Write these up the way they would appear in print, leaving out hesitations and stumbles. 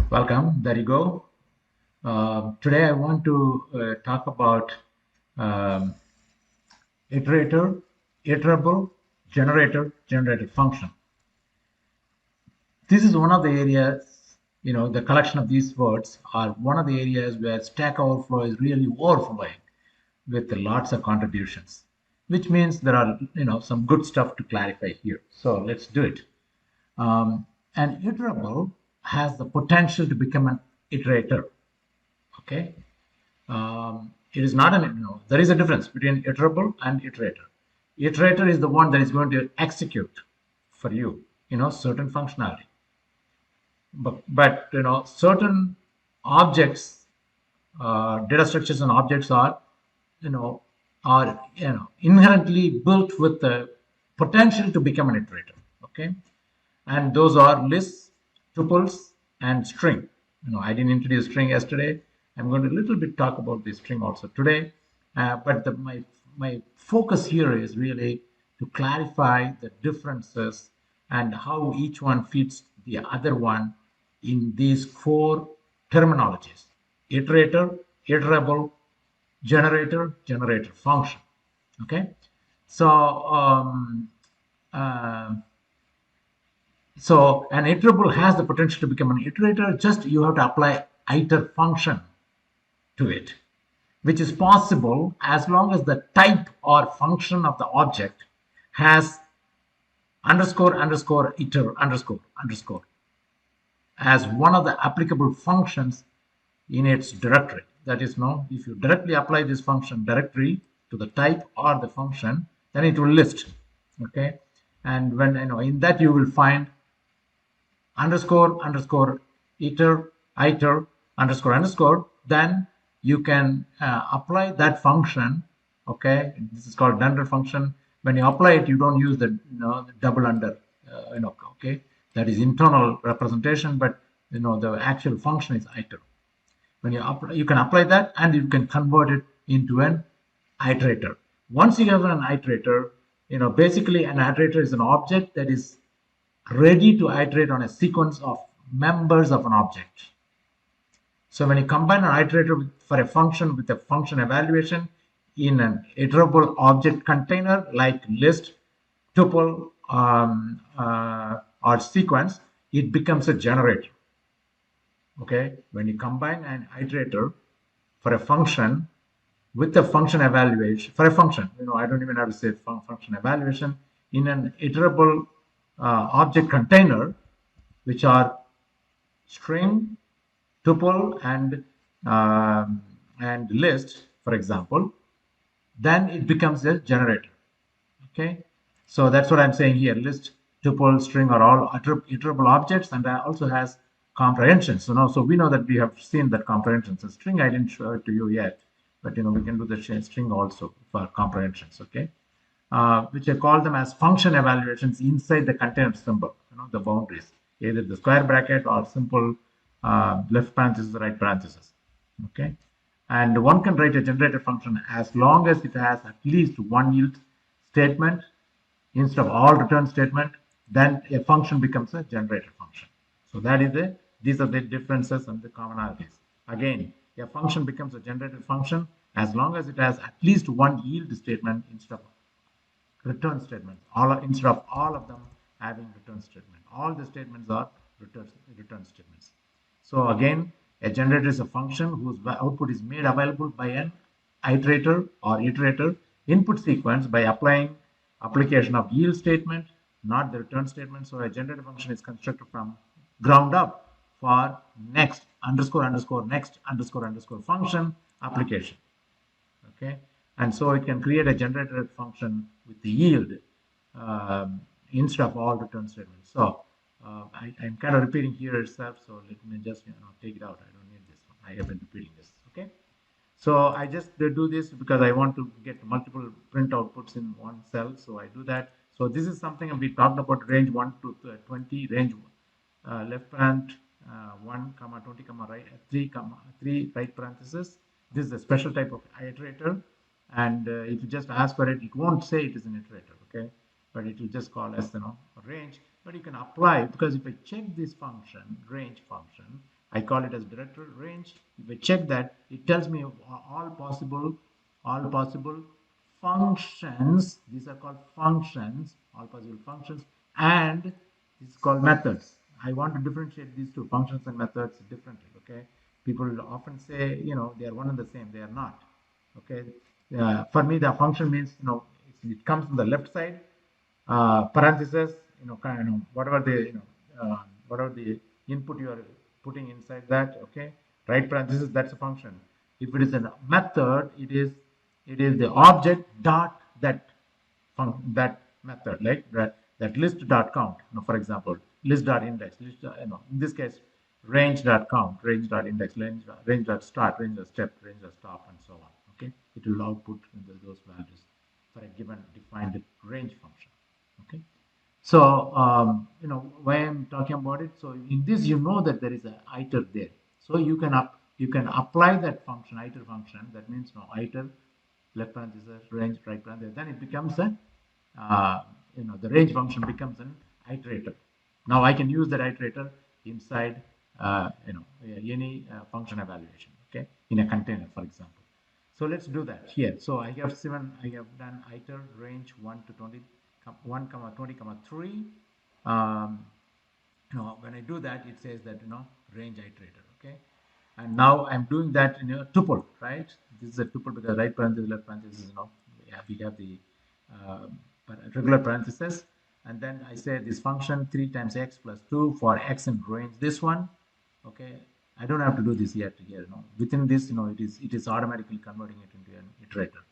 Welcome. There you go. Today I want to talk about um, iterator, iterable, generator function. This is one of the areas, the collection of these words are one of the areas where Stack Overflow is really overflowing with lots of contributions, which means there are, some good stuff to clarify here. So let's do it. Um, an iterable has the potential to become an iterator. Okay. It is not there is a difference between iterable and iterator. Iterator is the one that is going to execute for you, certain functionality. But certain objects, data structures and objects are, you know, inherently built with the potential to become an iterator. Okay. And those are lists, tuples, and string. I didn't introduce string yesterday. I'm going to a little bit talk about the string also today, but my focus here is really to clarify the differences and how each one fits the other one in these four terminologies: iterator, iterable, generator function. Okay, so uh, so an iterable has the potential to become an iterator, just you have to apply iter function to it, which is possible as long as the type or function of the object has underscore iter underscore as one of the applicable functions in its directory. That is, no, if you directly apply this function directory to the type or the function, then it will list. Okay, and when in that you will find underscore iter underscore, then you can apply that function. Okay, this is called dunder function. When you apply it, you don't use the double under, okay, that is internal representation, but the actual function is iter. When you apply, you can apply that and you can convert it into an iterator. Once you have an iterator, basically an iterator is an object that is ready to iterate on a sequence of members of an object. So when you combine an iterator for a function with a function evaluation in an iterable object container like list, tuple, or sequence, it becomes a generator. Okay, when you combine an iterator for a function with a function evaluation for a function, I don't even have to say function evaluation in an iterable object container, which are string, tuple, and list, for example, then it becomes a generator. Okay, so that's what I'm saying here. List, tuple, string are all iterable objects, and that also has comprehension. So we know that we have seen that comprehension. So string I didn't show it to you yet, but we can do the string also for comprehensions. Okay, which I call them as function evaluations inside the container symbol. The boundaries, either the square bracket or simple left parenthesis, right parenthesis. Okay, and one can write a generator function as long as it has at least one yield statement instead of all return statement. Then a function becomes a generator function. So that is these are the differences and the commonalities. Again, a function becomes a generator function as long as it has at least one yield statement instead of return statements. Instead of all of them having return statement. All the statements are return statements. So again, a generator is a function whose output is made available by an iterator or iterator input sequence by applying application of yield statement, not the return statement. So a generator function is constructed from ground up for next next function application. Okay, and so it can create a generator function with the yield instead of all return statements. So I'm kind of repeating here itself, so let me just take it out. I don't need this one. I have been repeating this. Okay, so I just do this because I want to get multiple print outputs in one cell, so I do that. So this is something we talked about: range 1 to 20, range left parent 1 comma 20 comma right 3 comma 3 right parenthesis. This is a special type of iterator, and if you just ask for it, it won't say it is an iterator. Okay, but it will just call as range. but you can apply, because if I check this function, range function, I call it as director range. If I check that, it tells me all possible functions. These are called functions, all possible functions, and this is called methods. I want to differentiate these two, functions and methods, differently. Okay, people often say, they are one and the same. They are not. Okay, for me, the function means, it comes on the left side, parentheses, whatever the, whatever the input you are putting inside that. Okay, right parenthesis, that's a function. If it is a method, it is the object dot that method, like that list dot count. For example, list dot index, in this case, range dot count, range dot index, range dot start, range dot step, range dot stop, and so on. Okay, it will output those values for a given defined range function. Okay, so why I'm talking about it. So in this, that there is a iter there. So you can apply that function, iter function. That means iter, left parenthesis, range, right parenthesis. Then it becomes the range function becomes an iterator. Now I can use that iterator inside any function evaluation. Okay, in a container, for example. So let's do that here. So I have done iter range 1 to 20, 1 comma 20 comma 3. When I do that, it says that range iterator. Okay, and now I'm doing that in a tuple, right? This is a tuple because right parenthesis, left parenthesis. We have the uh, regular parentheses, and then I say this function 3 times x plus 2 for x in range this one. Okay, I don't have to do this yet here. Within this, it is automatically converting it into an iterator.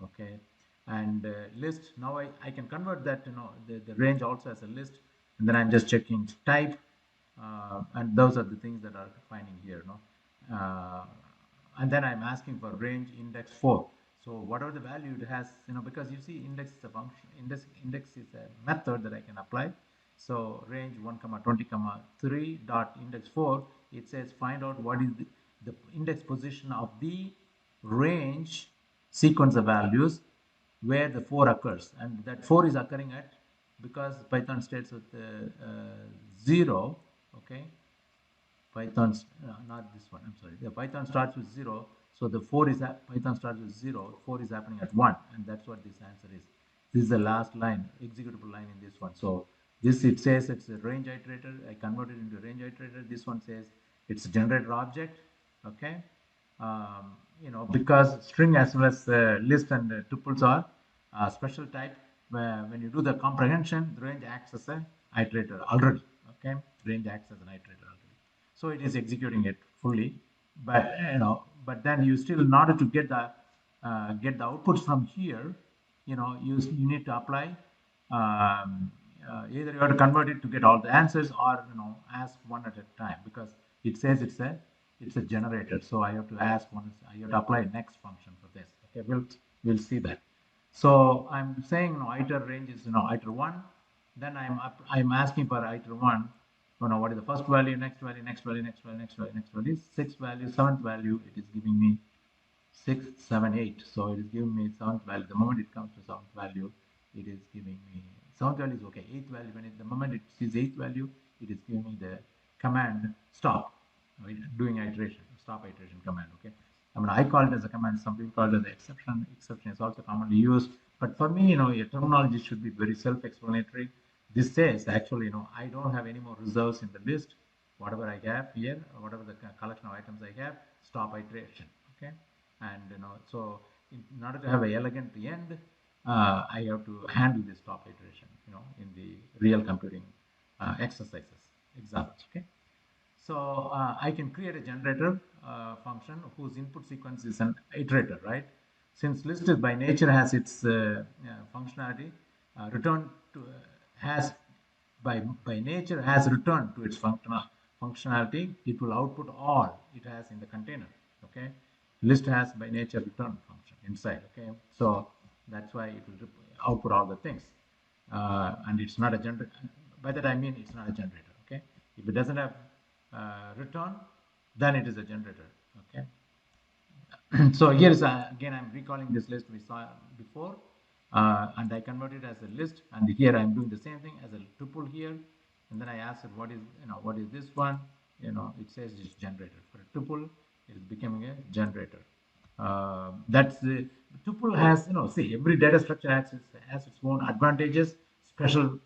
Okay, and list, now I can convert that, the range also as a list, and then I'm just checking type, and those are the things that are defining here. And then I'm asking for range index 4. So whatever the value it has, because you see index is a function, index is a method that I can apply. So range 1 comma 20 comma 3 dot index 4, it says find out what is the index position of the range sequence of values where the 4 occurs, and that 4 is occurring at, because Python states with 0. Okay, Python's not this one, I'm sorry, the Python starts with 0, so the 4 is Python starts with 0, 4 is happening at 1, and that's what this answer is. This is the last line, executable line in this one. So this, it says it's a range iterator. I converted into a range iterator. This one says it's a generator object. Okay, because string as well as list and tuples are special type. When you do the comprehension, the range acts as an iterator already. Okay, range acts as an iterator already. So it is executing it fully, but then you still, in order to get the outputs from here, you need to apply, either you have to convert it to get all the answers, or ask one at a time, because it says it's a generator. So I have to ask one. I have to apply next function for this. Okay, we'll see that. So I'm saying iter range is iter 1. Then I'm asking for iter 1. What is the first value, next value, next value, next value, next value, next value, sixth value, seventh value. It is giving me 6, 7, 8. So it is giving me seventh value. The moment it comes to seventh value, it is giving me seventh value is okay. Eighth value, the moment it sees eighth value, it is giving me the command stop, right? Doing iteration, stop iteration command. Okay, I call it as a command. Some people call it as an exception. Exception is also commonly used, but for me, your terminology should be very self-explanatory. This says actually, I don't have any more reserves in the list. Whatever I have here, whatever the collection of items I have, stop iteration. Okay, and so in order to have an elegant end, I have to handle this stop iteration, in the real computing exercises, examples. Okay, so I can create a generator function whose input sequence is an iterator, right? Since list is by nature has its functionality, return to has by nature has returned to its functionality, it will output all it has in the container. Okay, list has by nature return function inside. Okay, so that's why it will output all the things, and it's not a generator. By that I mean it's not a generator. Okay, if it doesn't have return, then it is a generator. Okay, so here is again I'm recalling this list we saw before. and I convert it as a list, and here I'm doing the same thing as a tuple here, and then I ask it what is, what is this one, it says it's generator. For a tuple, it is becoming a generator. That's the tuple has, see, every data structure has its own advantages, special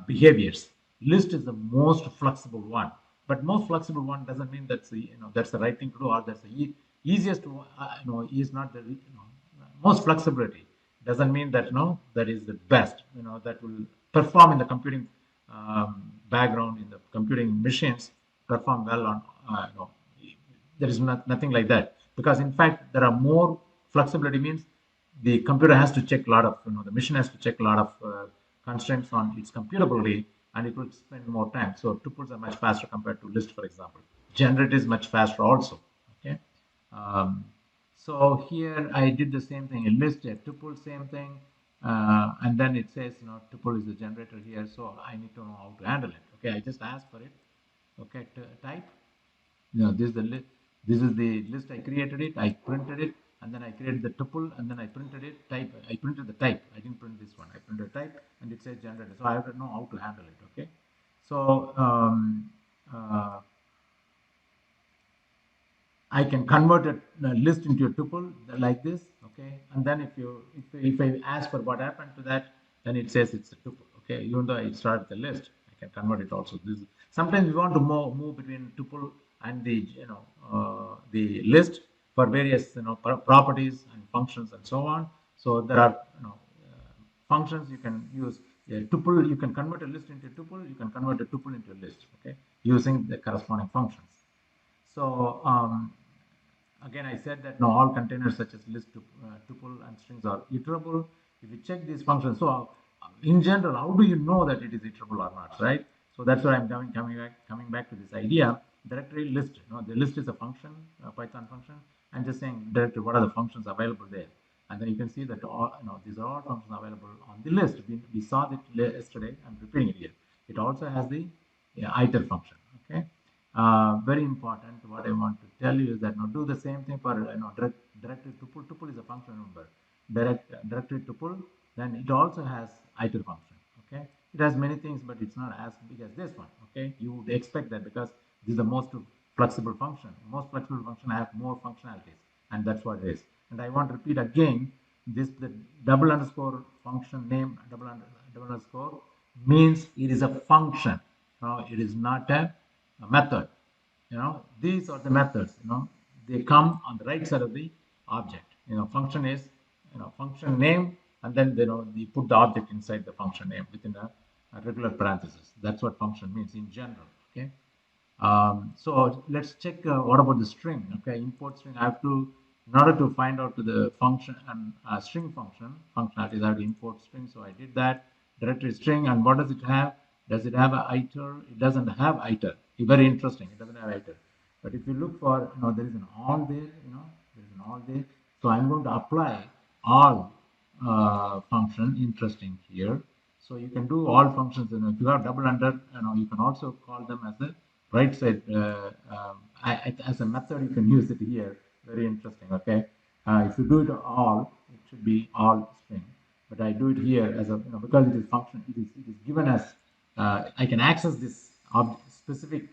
behaviors. List is the most flexible one, but most flexible one doesn't mean that's the right thing to do, or that's the easiest to, is not the, most flexibility doesn't mean that, that is the best, that will perform in the computing background, in the computing machines, perform well on, there is nothing like that, because in fact there are more flexibility means the computer has to check a lot of, the machine has to check a lot of constraints on its computability, and it will spend more time. So tuples are much faster compared to list, for example. Generate is much faster also. Okay. um, so here I did the same thing, a list, a tuple, same thing, and then it says, tuple is the generator here, so I need to know how to handle it. Okay, I just asked for it. Okay, type. This is the list. This is the list. I created it. I printed it, and then I created the tuple, and then I printed it. Type. I printed the type. I didn't print this one. I printed type, and it says generator. So I have to know how to handle it. Okay. So uh, I can convert a list into a tuple like this, okay? And then if I ask for what happened to that, then it says it's a tuple, okay? Even though I start the list, I can convert it also. Sometimes we want to move between tuple and the the list for various properties and functions and so on. So there are functions you can use. A tuple, you can convert a list into a tuple. You can convert a tuple into a list, okay? Using the corresponding functions. So again, I said that all containers such as list, tuple, and strings are iterable. If you check these functions, so in general, how do you know that it is iterable or not, right? So that's why I'm coming back to this idea. Directory list. The list is a function, a Python function, and just saying directory. What are the functions available there? And then you can see that these are all functions available on the list. We saw that yesterday. I'm repeating it here. It also has the iter function. Okay. Very important. What I want to tell you is that now do the same thing for directory tuple. Tuple is a function number. Directory tuple. Then it also has iter function. Okay, it has many things, but it's not as big as this one. Okay, you would expect that because this is the most flexible function. Most flexible function have more functionalities, and that's what it is. And I want to repeat again this: the double underscore function name double underscore means it is a function. Now it is not a method. These are the methods. They come on the right side of the object. Function is function name, and then you put the object inside the function name within a regular parenthesis. That's what function means in general. Okay. So let's check what about the string. Okay, import string. I have to, in order to find out to the function and string functionalities, I have to import string. So I did that. Directory string, and what does it have? Does it have a iter? It doesn't have iter. Very interesting. It doesn't have iter. But if you look for, there is an all there. There is an all there. So I'm going to apply all function. Interesting here. So you can do all functions. If you have double under, you can also call them as a right side as a method. You can use it here. Very interesting. Okay. If you do it all, it should be all string. But I do it here as a because it is function. It is given as I can access this specific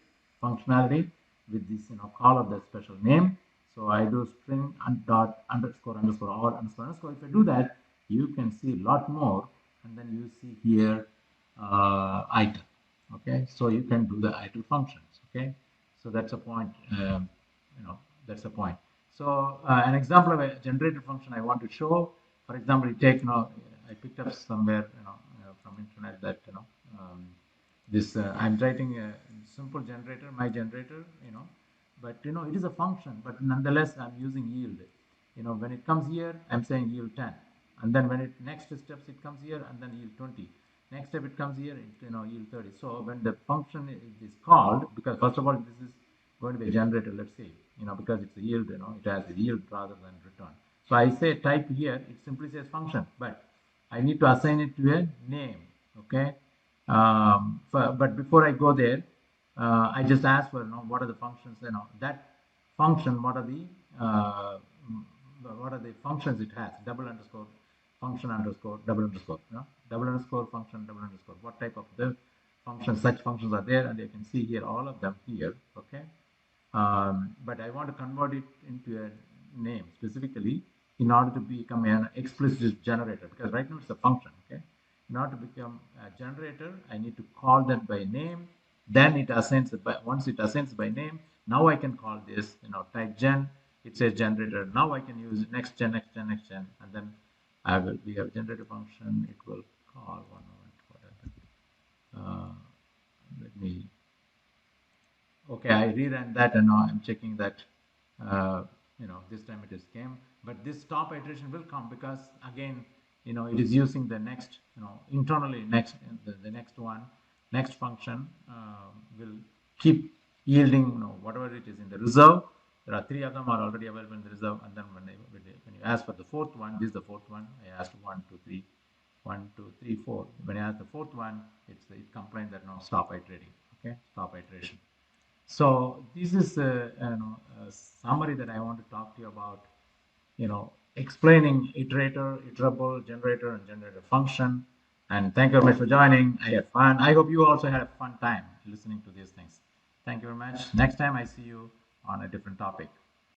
functionality with this call of the special name. So I do string and dot underscore underscore or underscore underscore. If I do that, you can see a lot more, and then you see here item. Okay, so you can do the idle functions. Okay, so that's a point. That's a point. So an example of a generated function I want to show. For example, you take I picked up somewhere from internet that this I'm writing a simple generator, my generator, but it is a function, but nonetheless I'm using yield. When it comes here, I'm saying yield 10, and then when it next steps it comes here, and then yield 20. Next step it comes here, yield 30. So when the function is called, because first of all this is going to be a generator, let's say, because it's a yield, it has a yield rather than return. So I say type here, it simply says function, but I need to assign it to a name. Okay. But before I go there, I just ask for what are the functions. That function. What are the functions it has? Double underscore function underscore double underscore, double underscore function double underscore. What type of the functions, such functions are there, and you can see here all of them here. Okay, but I want to convert it into a name specifically in order to become an explicit generator, because right now it's a function. Okay, in order to become a generator, I need to call that by name. Then it assigns it by, once it assigns by name, now I can call this, type gen. It says generator. Now I can use next gen, next gen, next gen, and then we have generator function. It will call one moment. What happened? Let me. Okay, I rerun that, and now I'm checking that. This time it is came, but this stop iteration will come because again, it is using the next, internally next, the next one, next function will keep yielding, whatever it is in the reserve. There are 3 of them are already available in the reserve, and then when you ask for the 4th one, this is the 4th one. I asked 1, 2, 3, 1, 2, 3, 4. When I ask the 4th one, it complains that no, stop iterating. Okay, stop iteration. So this is a summary that I want to talk to you about, explaining iterator, iterable, generator, and generator function. And thank you very much for joining. I had fun. I hope you also had a fun time listening to these things. Thank you very much. Next time I see you on a different topic.